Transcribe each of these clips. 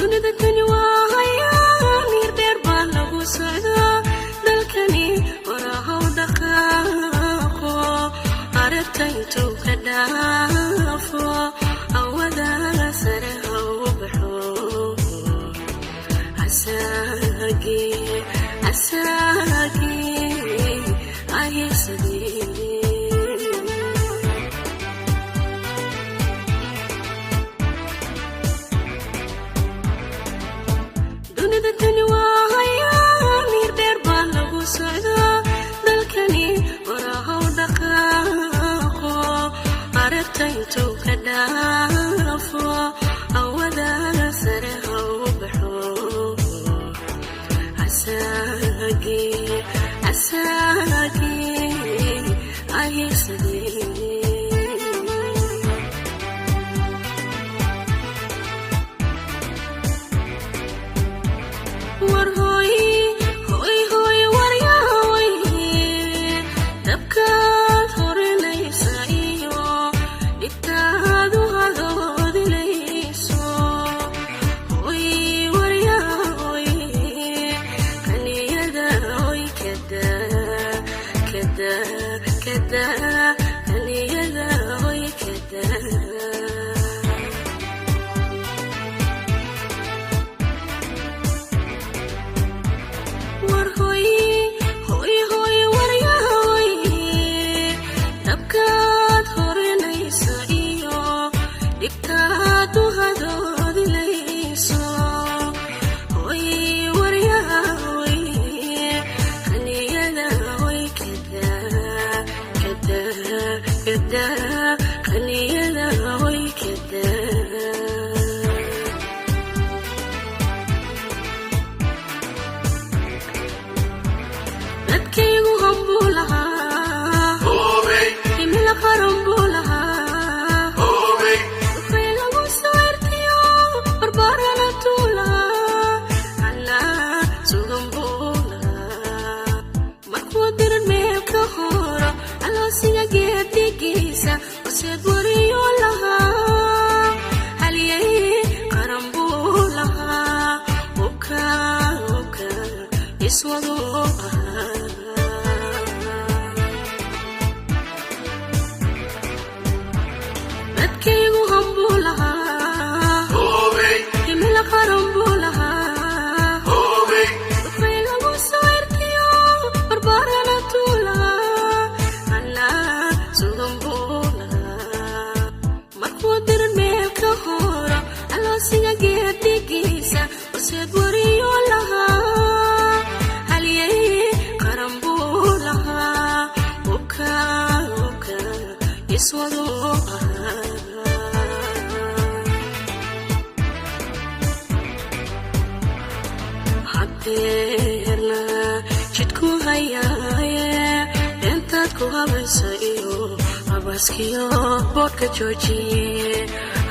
dunida tani waa hayaa mir dheer baa lagu socdaa dalkani waraha u dhaqaaqo aragta intuu ka dhaafo awada sare ha u baxo asagi ayesadi dunida tani waa hayaa mir dheer baa lagu socdaa dalkani waraha u dhaqaaqo aragta intuu ka dhaafo awada sare ha u baxo asagi ayesadi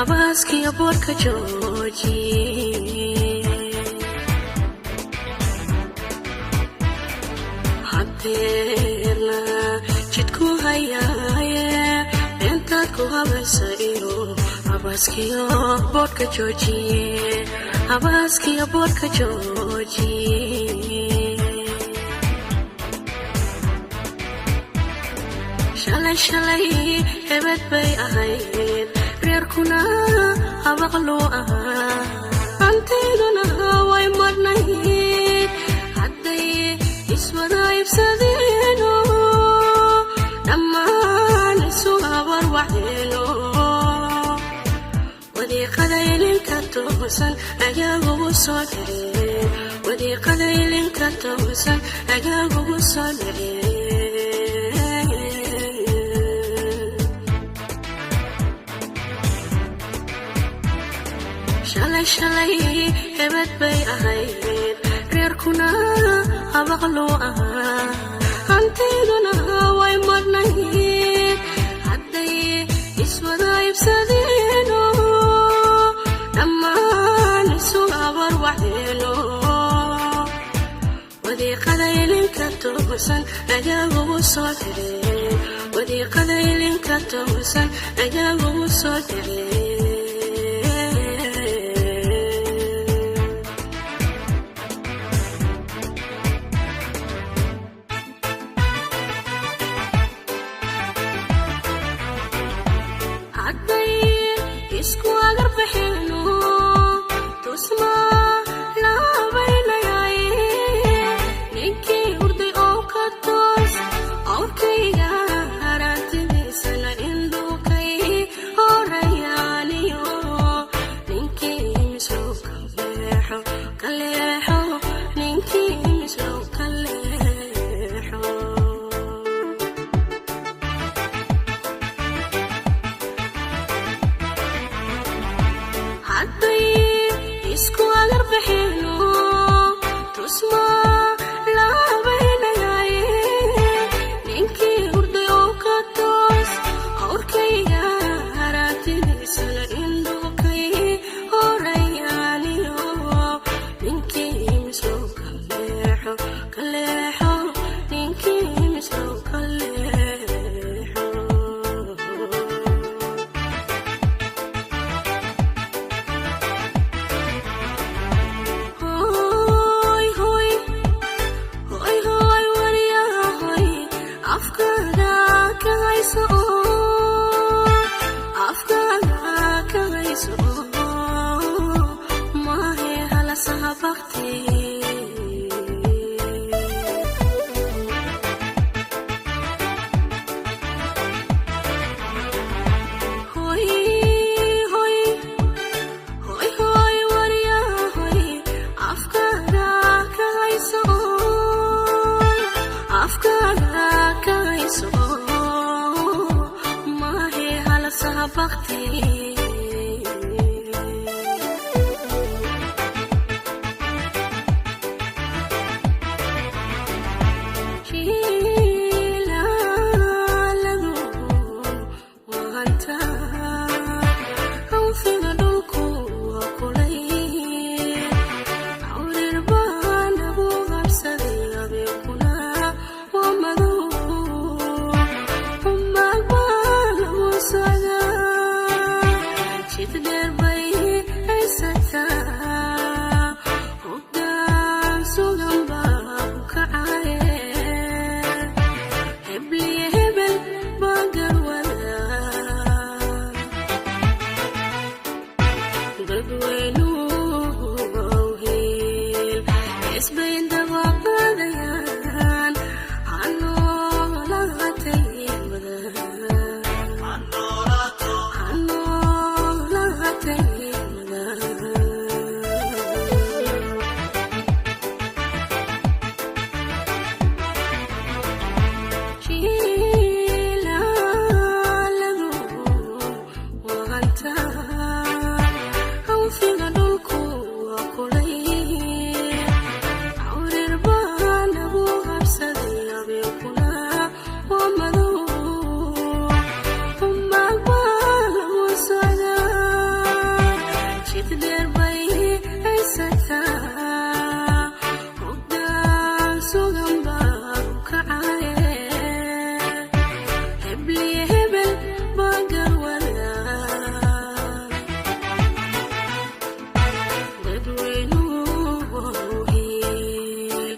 Abaskiyo bodka jooji hadeerna jidku hayaaye intaad ku habaysa iyo abaskiyo bodka jooji abaskiyo bodka jooji shalay hebed bay ahayd reerkuna habaqlo ahaa antayduna way marnayd hadday iswada ibsadeeno dhammaan isu habar waxeeno wadiiqada ilinka toosan agaagugu soo dhaceen wadiiqada ilinka toosan agaagugu soo dhaceen shalay hebed bay ahayd reerkuna habaqlo ahaa antayduna way marnayd hadday iswada ibsadeeno dhammaan isu habar waxeeno wadiiqada ilinka toosan agaagugu soo dhaceen wadiiqada ilinka toosan agaagugu soo dhaceen sugan baa u kacaya hebliye hebel baa garwada dadweynuhu hiil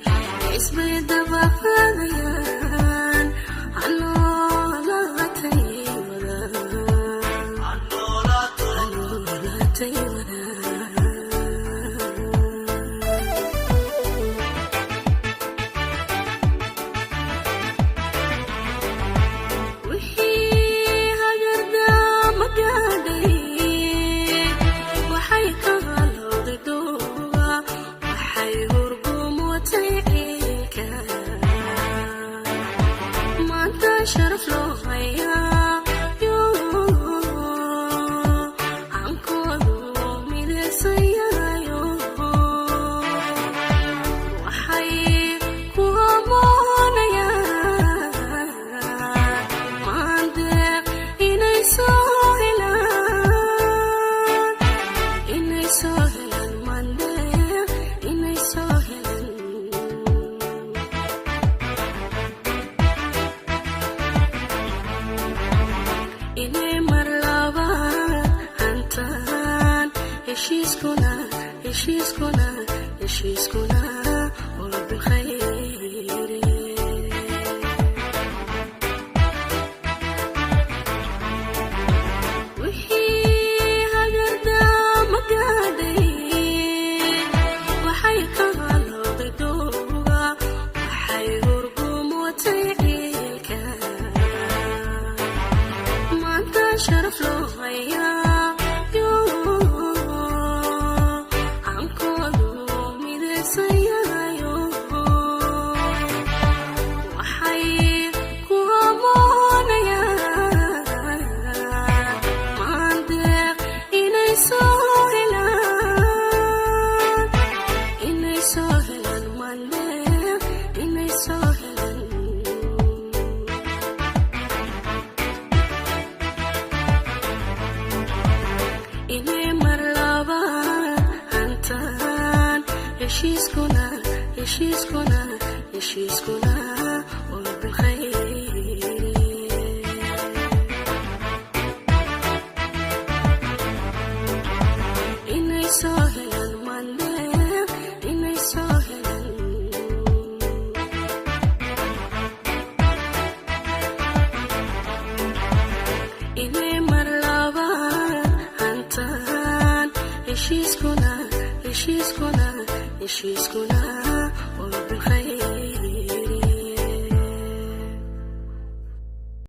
isbay dabaqadayaan anoolatay wada شرف له هيا يو عنكودو ميدسيا يو وحي كوامونيا ماندق إني سهلان ماندق إني سهلان إني مرلابا أنتان يشيسكونا وبالخير وحي هجردا مقادي وحي كغلو ضدوغا وحي هرقوم وتيعيكا شرف له هيا يو عنكودو ميدسيا يو وحي كوامونيا ماندق إني سهلان ماندق إني سهلان إني مرلابا أنتان يشيسكونا وبالخير إني سهلان ماندق إني سهلان إني مرلابا أنتان يشيسكونا وبالخير